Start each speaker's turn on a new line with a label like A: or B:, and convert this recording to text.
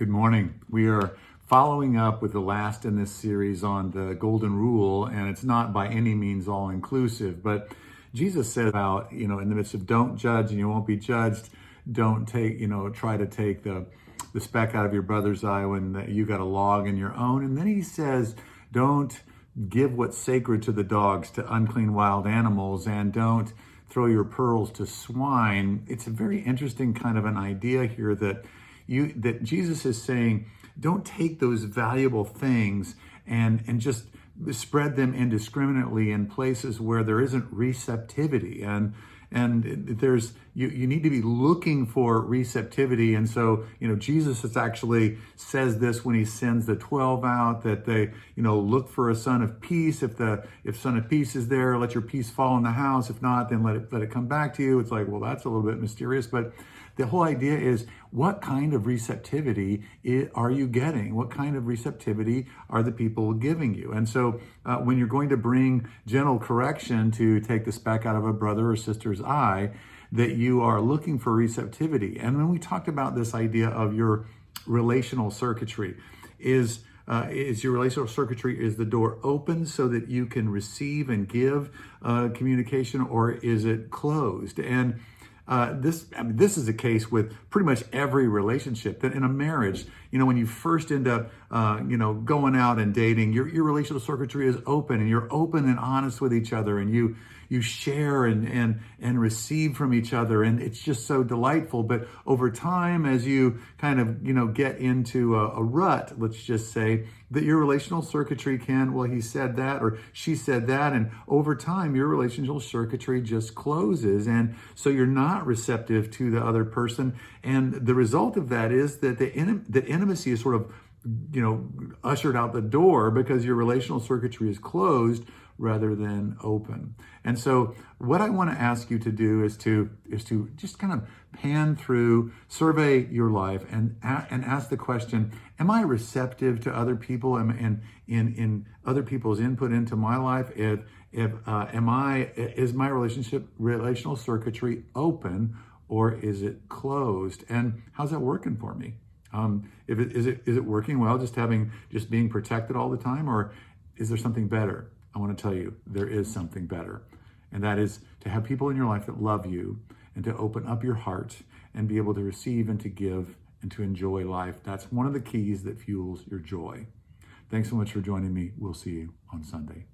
A: Good morning. We are following up with the last in this series on the golden rule, and it's not by any means all inclusive, but Jesus said about, in the midst of don't judge and you won't be judged, don't take, try to take the speck out of your brother's eye when you got a log in your own. And then he says, don't give what's sacred to the dogs, to unclean wild animals, and don't throw your pearls to swine. It's a very interesting kind of an idea here that Jesus is saying, don't take those valuable things and just spread them indiscriminately in places where there isn't receptivity. And there's you need to be looking for receptivity. And so, Jesus is actually says this when he sends the 12 out, that they, look for a son of peace. If son of peace is there, let your peace fall in the house. If not, then let it come back to you. It's like, well, that's a little bit mysterious, but the whole idea is, what kind of receptivity are you getting? What kind of receptivity are the people giving you? And so when you're going to bring gentle correction to take the speck out of a brother or sister's eye, that you are looking for receptivity. And when we talked about this idea of your relational circuitry, is your relational circuitry, is the door open so that you can receive and give communication, or is it closed? And this is a case with pretty much every relationship. That in a marriage, when you first end up, going out and dating, your relational circuitry is open, and you're open and honest with each other, and you share and receive from each other, and it's just so delightful. But over time, as you kind of, get into a rut, let's just say, that your relational circuitry can, well, he said that or she said that, and over time, your relational circuitry just closes, and so you're not receptive to the other person, and the result of that is that the intimacy is sort of, ushered out the door because your relational circuitry is closed rather than open. And so what I want to ask you to do is to just kind of pan through, survey your life, and ask the question, am I receptive to other people and in other people's input into my life? Is my relational circuitry open, or is it closed? And how's that working for me? Is it working well, just being protected all the time, or is there something better? I want to tell you, there is something better. And that is to have people in your life that love you, and to open up your heart and be able to receive and to give and to enjoy life. That's one of the keys that fuels your joy. Thanks so much for joining me. We'll see you on Sunday.